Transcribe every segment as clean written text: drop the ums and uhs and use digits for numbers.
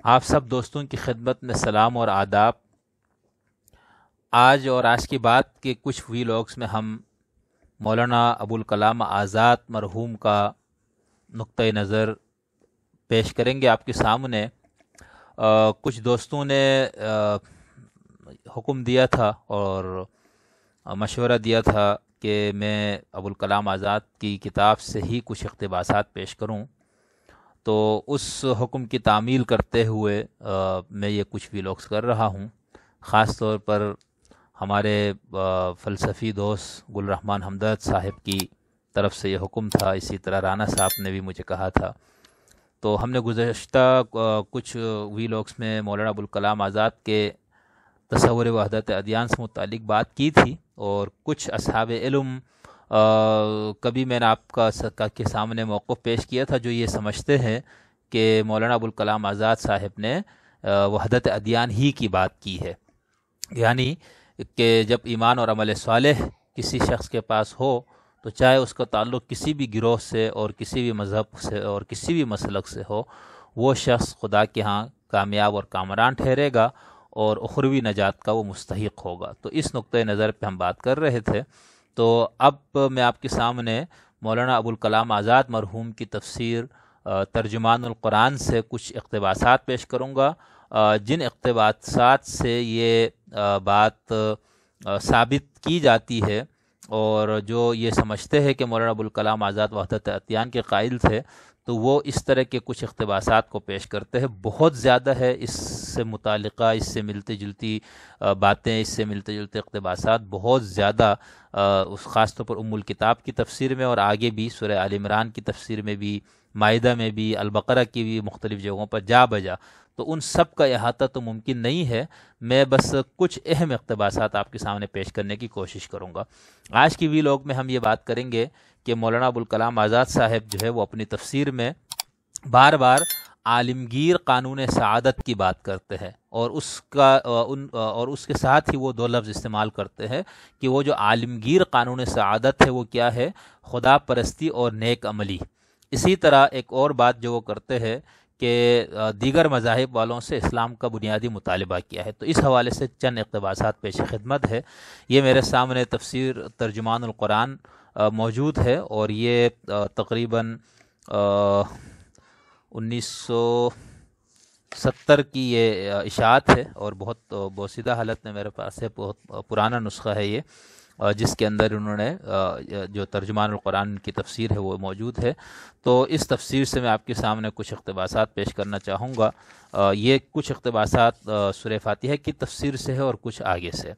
آپ سب دوستوں کی خدمت میں سلام اور آداب۔ آج کی بات کے کچھ ویلاگس میں ہم مولانا ابوالکلام آزاد مرحوم کا نقطۂ نظر پیش کریں گے آپ کے سامنے۔ کچھ دوستوں نے حکم دیا تھا اور مشورہ دیا تھا کہ میں ابوالکلام آزاد کی کتاب سے ہی کچھ اقتباسات پیش کروں، تو اس حکم کی تعمیل کرتے ہوئے میں یہ کچھ ویلاگس کر رہا ہوں۔ خاص طور پر ہمارے فلسفی دوست گل رحمان ہمدرد صاحب کی طرف سے یہ حکم تھا، اسی طرح رانا صاحب نے بھی مجھے کہا تھا۔ تو ہم نے گزشتہ کچھ ویلاگس میں مولانا ابوالکلام آزاد کے تصور وحدت ادیان سے متعلق بات کی تھی، اور کچھ اصحاب علم کبھی میں نے آپ کے سامنے موقف پیش کیا تھا جو یہ سمجھتے ہیں کہ مولانا ابوالکلام آزاد صاحب نے وحدت ادیان ہی کی بات کی ہے، یعنی کہ جب ایمان اور عمل صالح کسی شخص کے پاس ہو تو چاہے اس کا تعلق کسی بھی گروہ سے اور کسی بھی مذہب سے اور کسی بھی مسلک سے ہو، وہ شخص خدا کے ہاں کامیاب اور کامران ٹھہرے گا اور اخروی نجات کا وہ مستحق ہوگا۔ تو اس نقطۂ نظر پہ ہم بات کر رہے تھے۔ تو اب میں آپ کے سامنے مولانا ابوالکلام آزاد مرحوم کی تفسیر ترجمان القرآن سے کچھ اقتباسات پیش کروں گا، جن اقتباسات سے یہ بات ثابت کی جاتی ہے، اور جو یہ سمجھتے ہیں کہ مولانا ابوالکلام آزاد وحدت ادیان کے قائل تھے، تو وہ اس طرح کے کچھ اقتباسات کو پیش کرتے ہیں۔ بہت زیادہ ہے اس سے متعلقہ، اس سے ملتی جلتی باتیں، اس سے ملتے جلتے اقتباسات بہت زیادہ، خاص طور پر ام الکتاب کی تفسیر میں، اور آگے بھی سورہ آل عمران کی تفسیر میں بھی، مائدہ میں بھی، البقرہ کی بھی مختلف جگہوں پر جا بجا، تو ان سب کا احاطہ تو ممکن نہیں ہے۔ میں بس کچھ اہم اقتباسات آپ کے سامنے پیش کرنے کی کوشش کروں گا۔ آج کی ویلاگ میں ہم یہ بات کریں گے کہ مولانا ابوالکلام آزاد صاحب جو ہے وہ اپنی تفسیر میں بار بار عالمگیر قانون سعادت کی بات کرتے ہیں، اور اس کے ساتھ ہی وہ دو لفظ استعمال کرتے ہیں کہ وہ جو عالمگیر قانون سعادت ہے وہ کیا ہے؟ خدا پرستی اور نیک عملی۔ اسی طرح ایک اور بات جو وہ کرتے ہیں کہ دیگر مذاہب والوں سے اسلام کا بنیادی مطالبہ کیا ہے۔ تو اس حوالے سے چند اقتباسات پیش خدمت ہے۔ یہ میرے سامنے تفسیر ترجمان القرآن موجود ہے، اور یہ تقریباً 1970 کی یہ اشاعت ہے، اور بہت بوسیدہ حالت میں میرے پاس ہے، بہت پرانا نسخہ ہے یہ، جس کے اندر انہوں نے جو ترجمان القرآن کی تفسیر ہے وہ موجود ہے۔ تو اس تفسیر سے میں آپ کے سامنے کچھ اقتباسات پیش کرنا چاہوں گا۔ یہ کچھ اقتباسات سورہ فاتحہ کی تفسیر سے ہے اور کچھ آگے سے۔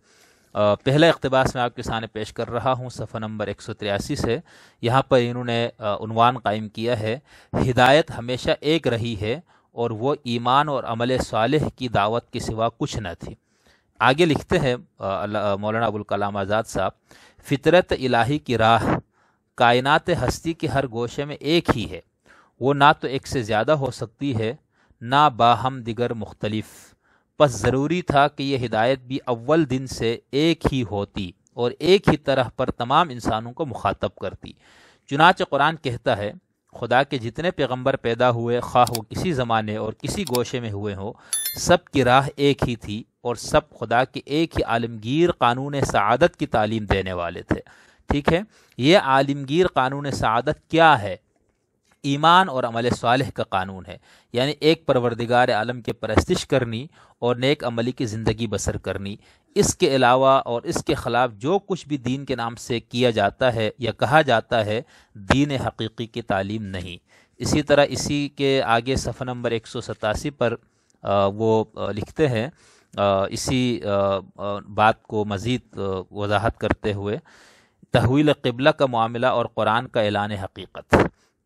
پہلا اقتباس میں آپ کے سامنے پیش کر رہا ہوں صفحہ نمبر 183 سے۔ یہاں پر انہوں نے عنوان قائم کیا ہے، ہدایت ہمیشہ ایک رہی ہے اور وہ ایمان اور عمل صالح کی دعوت کے سوا کچھ نہ تھی۔ آگے لکھتے ہیں مولانا ابوالکلام آزاد صاحب، فطرت الہی کی راہ کائنات ہستی کے ہر گوشے میں ایک ہی ہے، وہ نہ تو ایک سے زیادہ ہو سکتی ہے نہ باہم دیگر مختلف، پس ضروری تھا کہ یہ ہدایت بھی اول دن سے ایک ہی ہوتی اور ایک ہی طرح پر تمام انسانوں کو مخاطب کرتی۔ چنانچہ قرآن کہتا ہے، خدا کے جتنے پیغمبر پیدا ہوئے، خواہ وہ کسی زمانے اور کسی گوشے میں ہوئے ہوں، سب کی راہ ایک ہی تھی اور سب خدا کے ایک ہی عالمگیر قانون سعادت کی تعلیم دینے والے تھے۔ ٹھیک ہے، یہ عالمگیر قانون سعادت کیا ہے؟ ایمان اور عمل صالح کا قانون ہے، یعنی ایک پروردگار عالم کے پرستش کرنی اور نیک عملی کی زندگی بسر کرنی۔ اس کے علاوہ اور اس کے خلاف جو کچھ بھی دین کے نام سے کیا جاتا ہے یا کہا جاتا ہے، دین حقیقی کی تعلیم نہیں۔ اسی طرح اسی کے آگے صفحہ نمبر 187 پر وہ لکھتے ہیں، اسی بات کو مزید وضاحت کرتے ہوئے، تحویل قبلہ کا معاملہ اور قرآن کا اعلان حقیقت۔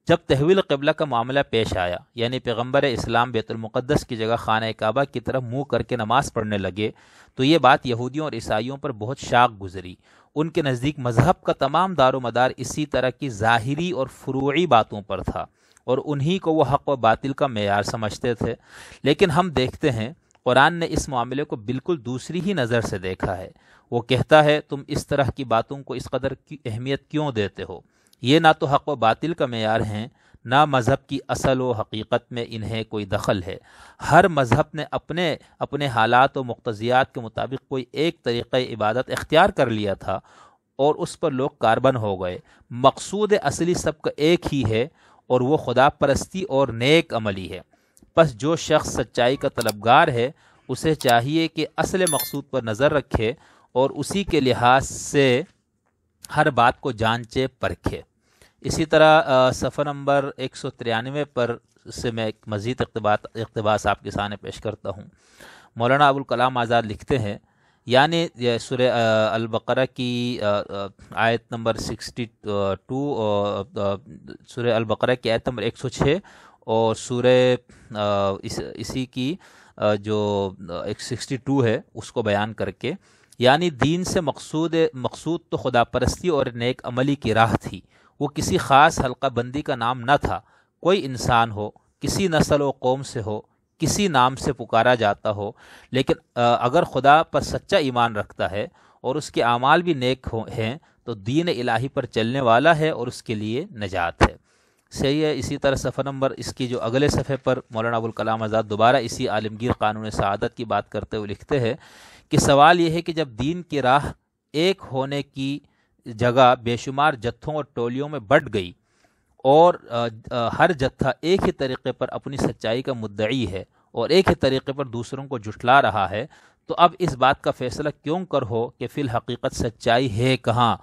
جب تحویل قبلہ کا معاملہ پیش آیا، یعنی پیغمبر اسلام بیت المقدس کی جگہ خانہ کعبہ کی طرف منہ کر کے نماز پڑھنے لگے، تو یہ بات یہودیوں اور عیسائیوں پر بہت شاق گزری۔ ان کے نزدیک مذہب کا تمام دار و مدار اسی طرح کی ظاہری اور فروعی باتوں پر تھا، اور انہی کو وہ حق و باطل کا معیار سمجھتے تھے۔ لیکن ہم دیکھتے ہیں قرآن نے اس معاملے کو بالکل دوسری ہی نظر سے دیکھا ہے۔ وہ کہتا ہے، تم اس طرح کی باتوں کو اس قدر کی اہمیت کیوں دیتے ہو؟ یہ نہ تو حق و باطل کا معیار ہیں، نہ مذہب کی اصل و حقیقت میں انہیں کوئی دخل ہے۔ ہر مذہب نے اپنے اپنے حالات و مقتضیات کے مطابق کوئی ایک طریقہ عبادت اختیار کر لیا تھا اور اس پر لوگ کاربن ہو گئے۔ مقصود اصلی سب کا ایک ہی ہے اور وہ خدا پرستی اور نیک عملی ہے۔ پس جو شخص سچائی کا طلبگار ہے اسے چاہیے کہ اصل مقصود پر نظر رکھے اور اسی کے لحاظ سے ہر بات کو جانچے پرکھے۔ اسی طرح صفحہ نمبر 193 پر سے میں ایک مزید اقتباس آپ کے سامنے پیش کرتا ہوں۔ مولانا ابوالکلام آزاد لکھتے ہیں، یعنی سورہ البقرہ کی آیت نمبر 62، سورہ البقرہ کی آیت نمبر 106 اور سورہ اسی کی جو 162 ہے اس کو بیان کر کے، یعنی دین سے مقصود تو خدا پرستی اور نیک عملی کی راہ تھی، وہ کسی خاص حلقہ بندی کا نام نہ تھا۔ کوئی انسان ہو، کسی نسل و قوم سے ہو، کسی نام سے پکارا جاتا ہو، لیکن اگر خدا پر سچا ایمان رکھتا ہے اور اس کے اعمال بھی نیک ہیں تو دین الہی پر چلنے والا ہے اور اس کے لیے نجات ہے۔ صحیح ہے۔ اسی طرح صفحہ نمبر اس کی جو اگلے صفحے پر مولانا ابوالکلام آزاد دوبارہ اسی عالمگیر قانون سعادت کی بات کرتے ہوئے لکھتے ہیں کہ سوال یہ ہے کہ جب دین کی راہ ایک ہونے کی جگہ بے شمار جتھوں اور ٹولیوں میں بٹ گئی اور ہر جتھا ایک ہی طریقے پر اپنی سچائی کا مدعی ہے اور ایک ہی طریقے پر دوسروں کو جھٹلا رہا ہے، تو اب اس بات کا فیصلہ کیوں کر ہو کہ فی الحقیقت سچائی ہے کہاں؟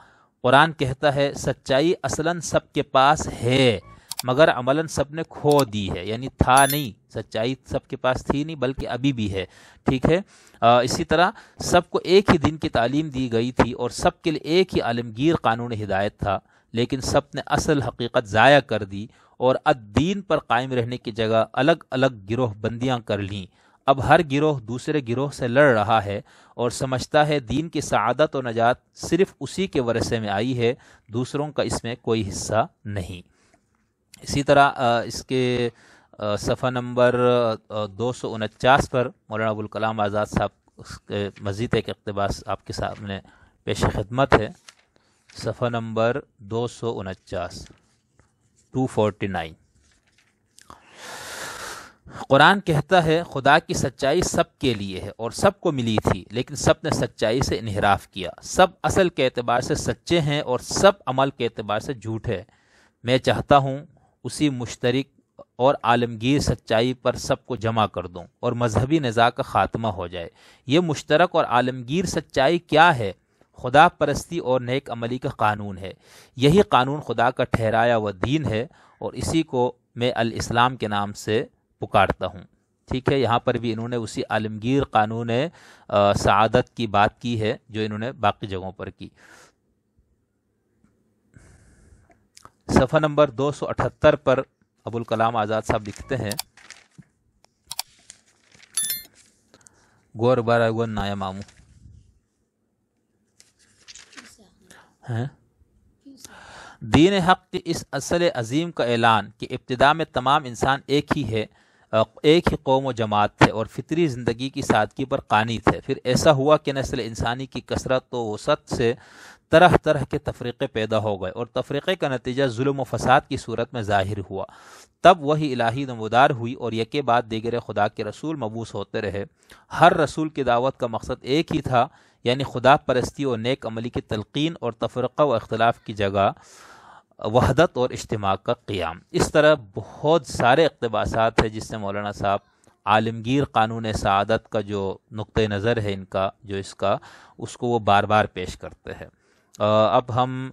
قرآن کہتا ہے سچائی اصلاً سب کے پاس ہے مگر عملاً سب نے کھو دی ہے، یعنی تھا نہیں، سچائی سب کے پاس تھی نہیں بلکہ ابھی بھی ہے، ٹھیک ہے۔ اسی طرح سب کو ایک ہی دن کی تعلیم دی گئی تھی اور سب کے لیے ایک ہی عالمگیر قانون ہدایت تھا، لیکن سب نے اصل حقیقت ضائع کر دی اور الدین پر قائم رہنے کی جگہ الگ الگ گروہ بندیاں کر لیں۔ اب ہر گروہ دوسرے گروہ سے لڑ رہا ہے اور سمجھتا ہے دین کی سعادت و نجات صرف اسی کے ورثے میں آئی ہے، دوسروں کا اس میں کوئی حصہ نہیں۔ اسی طرح اس کے صفحہ نمبر 249 پر مولانا ابوالکلام آزاد صاحب مزید ایک اقتباس آپ کے سامنے پیش خدمت ہے۔ صفحہ نمبر 249 قرآن کہتا ہے خدا کی سچائی سب کے لیے ہے اور سب کو ملی تھی، لیکن سب نے سچائی سے انحراف کیا۔ سب اصل کے اعتبار سے سچے ہیں اور سب عمل کے اعتبار سے جھوٹے۔ میں چاہتا ہوں اسی مشترک اور عالمگیر سچائی پر سب کو جمع کر دوں اور مذہبی نزاع کا خاتمہ ہو جائے۔ یہ مشترک اور عالمگیر سچائی کیا ہے؟ خدا پرستی اور نیک عملی کا قانون ہے۔ یہی قانون خدا کا ٹھہرایا ہوا دین ہے اور اسی کو میں الاسلام کے نام سے پکارتا ہوں، ٹھیک ہے۔ یہاں پر بھی انہوں نے اسی عالمگیر قانون سعادت کی بات کی ہے جو انہوں نے باقی جگہوں پر کی۔ صفحہ نمبر 278 پر ابوالکلام آزاد صاحب لکھتے ہیں، گور بارہ گون نایا مامو دین حق کی اس اصل عظیم کا اعلان کہ ابتدا میں تمام انسان ایک ہی ہے، ایک ہی قوم و جماعت تھے اور فطری زندگی کی سادگی پر قانی تھے۔ پھر ایسا ہوا کہ نسل انسانی کی کثرت و وسعت سے طرح طرح کے تفریقے پیدا ہو گئے اور تفریقے کا نتیجہ ظلم و فساد کی صورت میں ظاہر ہوا۔ تب وہی الہی نمودار ہوئی اور یکے بعد دیگر خدا کے رسول مبعوث ہوتے رہے۔ ہر رسول کی دعوت کا مقصد ایک ہی تھا، یعنی خدا پرستی اور نیک عملی کی تلقین اور تفرقہ و اختلاف کی جگہ وحدت اور اجتماع کا قیام۔ اس طرح بہت سارے اقتباسات ہیں جس سے مولانا صاحب عالمگیر قانون سعادت کا جو نقطۂ نظر ہے ان کا جو اس کو وہ بار بار پیش کرتے ہیں۔ اب ہم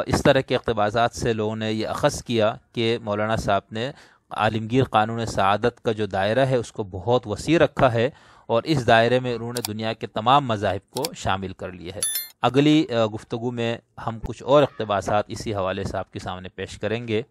اس طرح کے اقتباسات سے لوگوں نے یہ اخذ کیا کہ مولانا صاحب نے عالمگیر قانون سعادت کا جو دائرہ ہے اس کو بہت وسیع رکھا ہے اور اس دائرے میں انہوں نے دنیا کے تمام مذاہب کو شامل کر لیا ہے۔ اگلی گفتگو میں ہم کچھ اور اقتباسات اسی حوالے سے آپ کے سامنے پیش کریں گے۔